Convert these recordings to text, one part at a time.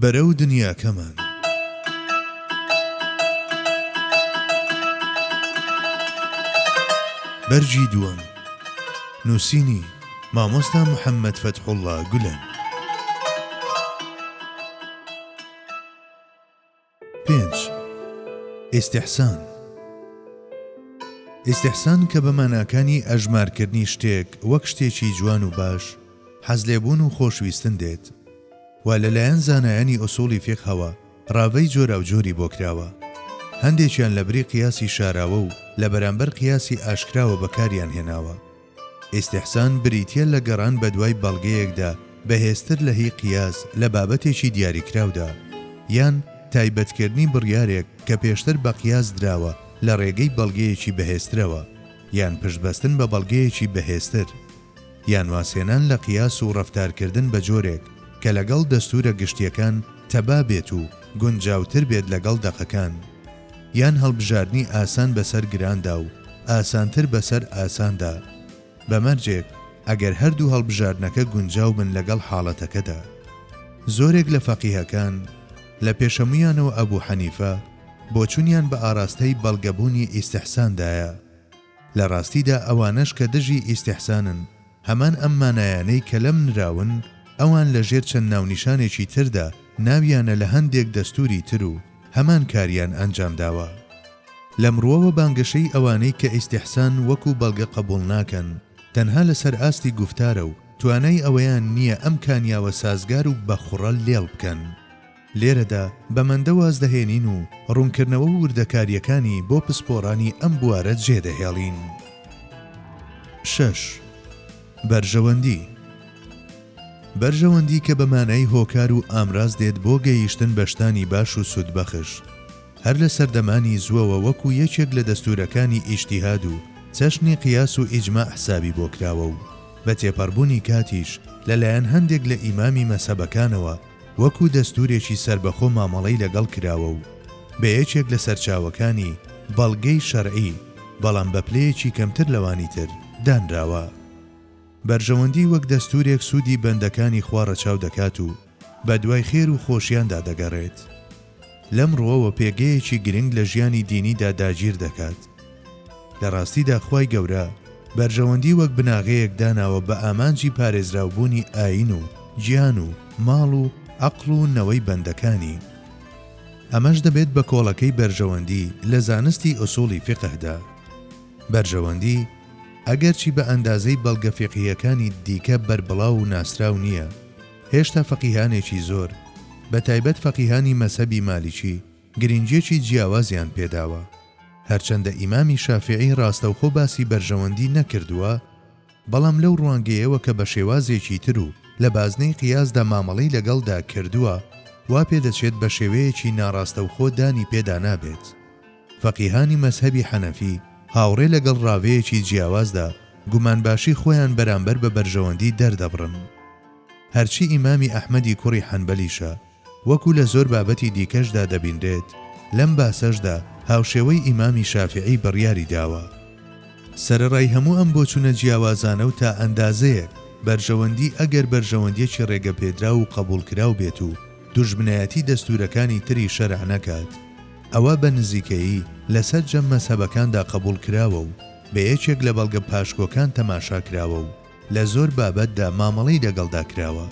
بەرەو دنیاکەمان بەرجی دووەم نووسینی مامۆستا محەممەد فەتحوڵڵا گولەن 5. ئیستیحسان کە بە ماناکانی ئەژمارکردنی شتێک وەک شتێکی جوان و باش حەز لێبوون و خۆشویستن دێت و لەلایەن زانایانی ئوسوڵی فیقهەوە ڕاوەی جۆرا و جۆری بۆ کراوە. هەندێکیان لە بری قیاسی شاراوە و لە بەرامبەر قیاسی ئاشکراوە بەکاریان هێناوە. ئیستیحسان بریتیە لە گەڕان بە دوای بەڵگەیەکدا بەهێزتر لە هی قیاس لە بابەتێکی دیاریکراودا یان تایبەتکردنی بڕیارێک کە پێشتر بە قیاس دراوە لە ڕێگەی بەڵگەیەکی بەهێزترەوە یان پشتبەستن بە بەڵگەیەکی بەهێزتر یان واسێنان لە قیاس و ڕەفتارکردن بە جۆرێک کە لەگەڵ دەستورە گشتیەکان تەبا بێت و گونجاوتر بێت لەگەڵ دەقەکان یان هەڵبژاردننی ئاسان بەسەر گراندا و ئاسانتر بەسەر ئاساندا بەمەرجێک ئەگەر هەردوو هەڵبژاردنەکە گونجاو بن لەگەڵ حاڵەتەکەدا. زۆرێک لە فەقیهەکان لە پێشەمویانەوە ئەبوو حەنیفە بۆچوونیان بە ئاراستەی بەڵگەبوونی ئیستیحساندایە. لە ڕاستیدا ئەوانەش کە دژی ئیستیحسانن هەمان ئەم مانایانەی کە لەم نراون ئەوان لە ژێر چەند ناونیشانێکی تردا ناویانە لە هەندێک دەستوری تر و هەمان کاریان ئەنجام داوە. لە مرۆوە بانگەشەی ئەوانەی کە ئیستیحسان وەکو بەڵگە قبوڵ ناکەن تەنها لەسەر ئاستی گوفتارە و توانای ئەوەیان نییە ئەم کانیاوە سازگار و بەخوڕە لێڵ بکەن. لێرەدا بەمەندە واز دەهێنین و ڕوونکردنەوە و وردەکاریەکانی بۆ پسپۆڕانی ئەم بوارە جێدەهێڵین. 6. بەرژەوەندی کە بە مانای هۆکار و ئامراز دێت بۆ گەیشتن بەشتانی باش و سودبەخش هەر لە سەردەمانی زووەوە وەکو یەکێک لە دەستورەکانی ئیجتیهاد و چەشنی قیاس و ئیجماع حسابی بۆ کراوە و بە تێپەڕبوونی کاتیش لەلایەن هەندێک لە ئیمامی مەسەبەکانەوە وەکو دەستورێکی سربەخۆ مامەڵەی لەگەڵ کراوە و بە یەکێک لە سەرچاوەکانی بەڵگەی شەرعی بەڵام بە پلەیەکی کەمتر لەوانی تر دانراوە. بەرژەوەندی وەک دەستورێک سوودی بەندەکانی خوا ڕەچاو دەکات و بە دوای خێر و خۆشیاندا دەگەڕێت. لەم ڕۆوە پێگەیەکی گرنگ لە ژیانی دینیدا داگیر دەکات. لە ڕاستیدا خوای گەورە بەرژەوەندی وەک بناغەیەک داناوە بە ئامانجی پارێزراوبوونی ئاین و گیان و ماڵ و عەقڵ و نەوەی بەندەکانی. ئەمەش دەبێت بە کۆڵەکەی بەرژەوەندی لە زانستی ئوسوڵی فیقهدا. بەرژەوەندی ئەگەرچی بە ئەندازەی بەڵگە فیقهیەکانی دیکە بەربڵاو و ناسراو نییە، هێشتا فەقیهانێکی زۆر بە تایبەت فەقیهانی مەسەبی مالیکی گرنگیەکی جیاوازیان پێداوە. هەرچەندە ئیمامی شافعی ڕاستەوخۆ باسی بەرژەوەندی نەکردووە، بەڵام لەو ڕوانگەیەوە کە بە شێوازێکی تر و لە بازنەی قیاسدا مامەڵەی لەگەڵدا کردووە وا پێدەچێت بە شێوەیەکی ناڕاستەوخۆ دانی پێدا نابێت. فەقیهانی مەزهەبی حەنەفی هاوڕێ لەگەڵ ڕاوەیەکی جیاوازدا گومانباشی خۆیان بەرامبەر بە بەرژەوەندی دەردەبڕن. هەرچی ئیمامی ئەحمەدی کوڕی حەنبەلیشە وەکو لە زۆر بابەتی دیکەشدا دەبیندرێت لەم باسەشدا هاوشێوەی ئیمامی شافعی بڕیاری داوە. سەرەڕای هەموو ئەم بۆچوونە جیاوازانە و تا ئەندازەیەک بەرژەوەندی ئەگەر بەرژەوەندیەکی ڕێگە پێدرا و قبوڵکراو بێت و دوژمنایەتی دەستورەکانی تری شەرع نەکات، ئەوە بە نزیکەیی لەسەر جەم مەسەبەکاندا قبوڵ کراوە و بە یەکێک لە بەڵگە پاشکۆکان تەماشا کراوە و لە زۆر بابەتدا مامەڵەی لەگەڵدا کراوە.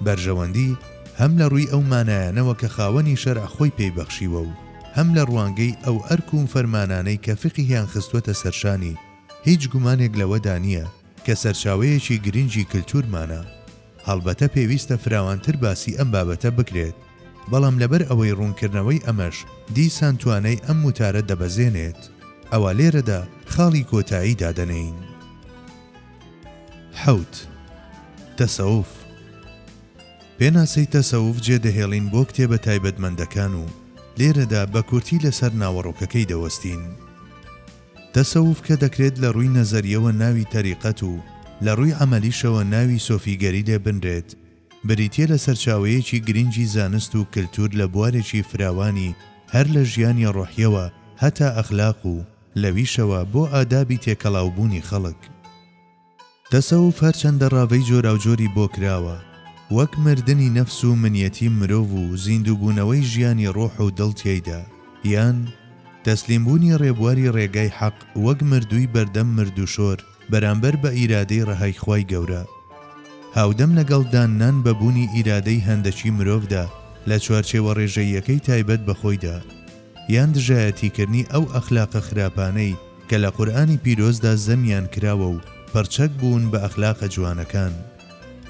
بەرژەوەندی هەم لە ڕووی ئەو مانایانەوە کە خاوەنی شەرع خۆی پێی بەخشیوە و هەم لە ڕوانگەی ئەو ئەرک و فەرمانانەی کە فقیهیان خستوەتە سەرشانی هیچ گومانێک لەوەدا نییە کە سەرچاوەیەکی گرنگی کلتورمانە. هەڵبەتە پێویستە فراوانتر باسی ئەم بابەتە بکرێت، بەڵام لەبەر ئەوەی ڕوونکردنەوەی ئەمەش دیسان توانای ئەم وتارە دەبەزێنێت، ئەوە لێرەدا خاڵی کۆتایی دادەنین. 7. تەسەوف. پێناسەی تەسەوف جێدەهێڵین بۆ کتێبە تایبەتمەندەکان و لێرەدا بە کورتی لەسەر ناوەڕۆکەکەی دەوەستین. تەسەوف کە دەکرێت لە ڕووی نەزەریەوە ناوی تەریقەت و لە ڕووی عەمەلیشەوە ناوی سۆفیگەری لێ بنرێت، بریتیە لە سەرچاوەیەکی گرنگی زانست و کلتور لە بوارێکی فراوانی هەر لە ژیانی ڕۆحیەوە هەتا ئەخلاق و لەویشەوە بۆ ئادابی تێکەڵاوبوونی خەڵک. تەسەوف هەرچەندە ڕاوەی جۆرا و جۆری بۆ کراوە، وەک مردنی نەفس و منیەتی مرۆڤ و زیندووبوونەوەی ژیانی ڕۆح و دڵ تێیدا، یان تەسلیمبوونی ڕێبواری ڕێگای حەق وەک مردووی بەردەم مرد و شۆر بەرامبەر بە ئیرادەی ڕەهای خوای گەورە. هاودەم لەگەڵ دانان بەبوونی ئیرادەی هەندەکی مرۆڤدا لە چوارچێوە ڕێژەیەکەی تایبەت بەخۆیدا، یان دژایەتیکردنی ئەو ئەخلاقە خراپانەی کە لە قورئانی پیرۆزدا زەمیان کراوە و پەرچەک بوون بە ئەخلاقە جوانەکان،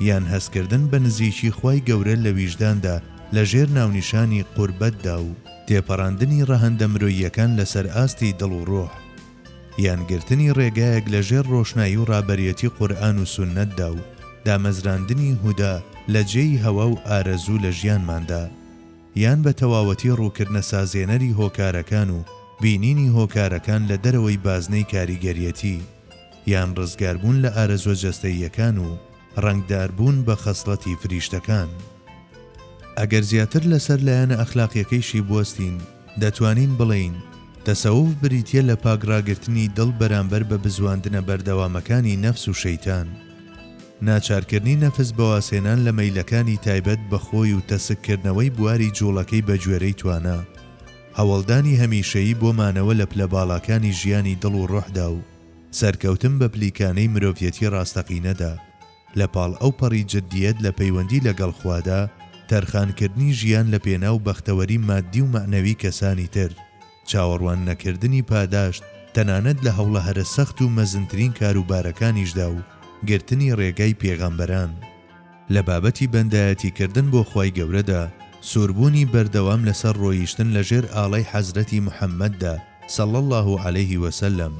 یان هەستکردن بە نزیکی خوای گەورە لە ویژداندا لەژێر ناونیشانی قوربەتدا و تێپەڕاندنی ڕەهەندە مرۆییەکان لەسەر ئاستی دڵ و ڕۆح، یان گرتنی ڕێگایەک لەژێر ڕۆشنایی و ڕابەریەتی قورئان و سوننەتدا و دامەزراندنی هودا لە جێی هەوا و ئارەزوو لە ژیانماندا، یان بە تەواوەتی ڕووکردنە سازێنەری هۆکارەکان و بینینی هۆکارەکان لە دەرەوەی بازنەی کاریگەریەتی، یان ڕزگاربوون لە ئارەزوە جەستەییەکان و ڕەنگداربوون بە خەسڵەتی فریشتەکان. ئەگەر زیاتر لەسەر لایەنە ئەخلاقیەکەیشی بوەستین، دەتوانین بڵێین تەسەوف بریتیە لە پاگڕاگرتنی دڵ بەرامبەر بە بزواندنە بەردەوامەکانی نەفس و شەیتان، ناچارکردنی نەفس بەواسێنان لە مەیلەکانی تایبەت بە خۆی و تەسککردنەوەی بواری جوڵەکەی بە گوێرەی توانە، هەوڵدانی هەمیشەیی بۆ مانەوە لە پلەباڵاکانی ژیانی دڵ و ڕۆحدا و سەرکەوتن بە پلیکانەی مرۆڤیەتی ڕاستەقینەدا، لە پاڵ ئەو پەڕی جددیەت لە پەیوەندی لەگەڵ خوادا، تەرخانکردنی ژیان لە پێناو بەختەوەری مادی و معنەوی کەسانی تر، چاوەڕوان نەکردنی پاداشت تەنانەت لە هەوڵە هەرە سەخت و مەزنترین کاروبارەکانیشدا و گرتنی ڕێگای پێغەمبەران. لە بابەتی بەندایەتیکردن بۆ خوای گەورەدا، سووربوونی بەردەوام لەسەر ڕۆیشتن لەژێر ئاڵای حەزرەتی محەممەددا صەڵی الله عەلەیه وسەلەم،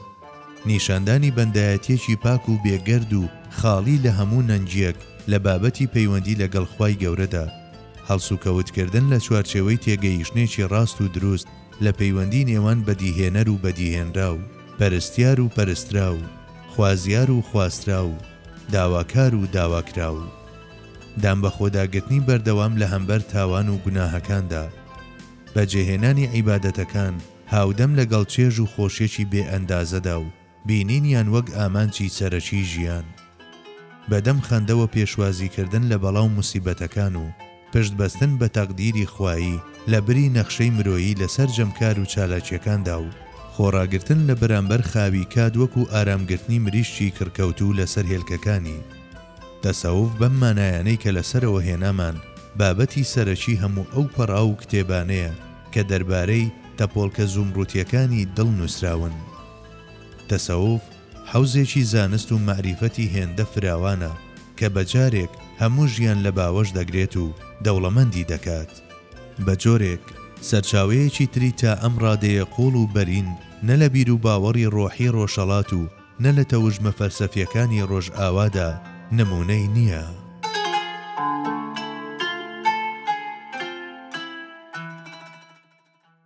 نیشاندانی بەندایەتیەکی پاک و بێگەرد و خاڵی لە هەموو نەنجیەک لە بابەتی پەیوەندی لەگەڵ خوای گەورەدا، هەڵسوکەوتکردن لە چوارچێوەی تێگەیشتنێکی ڕاست و دروست لە پەیوەندی نێوان بەدیهێنەر و بەدیهێنرا و پەرستیار و پەرسترا و خوازیار و خواسترا و داواکار و داواکرا و دام بە خۆداگرتنی بەردەوام لە هەمبەر تاوان و گوناهەکاندا، بەجێهێنانی عیبادەتەکان هاودەم لەگەڵ چێژ و خۆشیێکی بێ ئەندازەدا و بینینیان وەک ئامانچی سەرەکی ژیان، بەدەم خەندەوە پێشوازیکردن لە بەڵاو موسیبەتەکان و پشتبەستن بە تەقدیری خوایی لە بری نەخشەی مرۆیی لەسەر جەمکار و چالاکیەکاندا و خۆڕاگرتن لە بەرامبەر خاوی کاد وەکو ئارامگرتنی مریشتی کڕکەوتوو لەسەر هێلکەکانی. تەسەوف بەم مانایانەی کە لەسەرەوە هێنامان بابەتی سەرەکی هەموو ئەو پەڕا و کتێبانەیە کە دەربارەی تەپۆڵکە زومڕوتیەکانی دڵ نووسراون. تەسەوف حەوزێکی زانست و معریفەتی هێندە فراوانە کە بەجارێک هەموو ژیان لە باوەش دەگرێت و دەوڵەمەندی دەکات. بە جۆرێک سەرچاوەیەکی تری تا ئەم ڕادەیە قوڵ و بەرین نە لە بیر و باوەڕی ڕۆحی ڕۆژهەڵات و نە لە تەوژمە فەلسەفیەکانی ڕۆژئاوادا نمونەی نییە.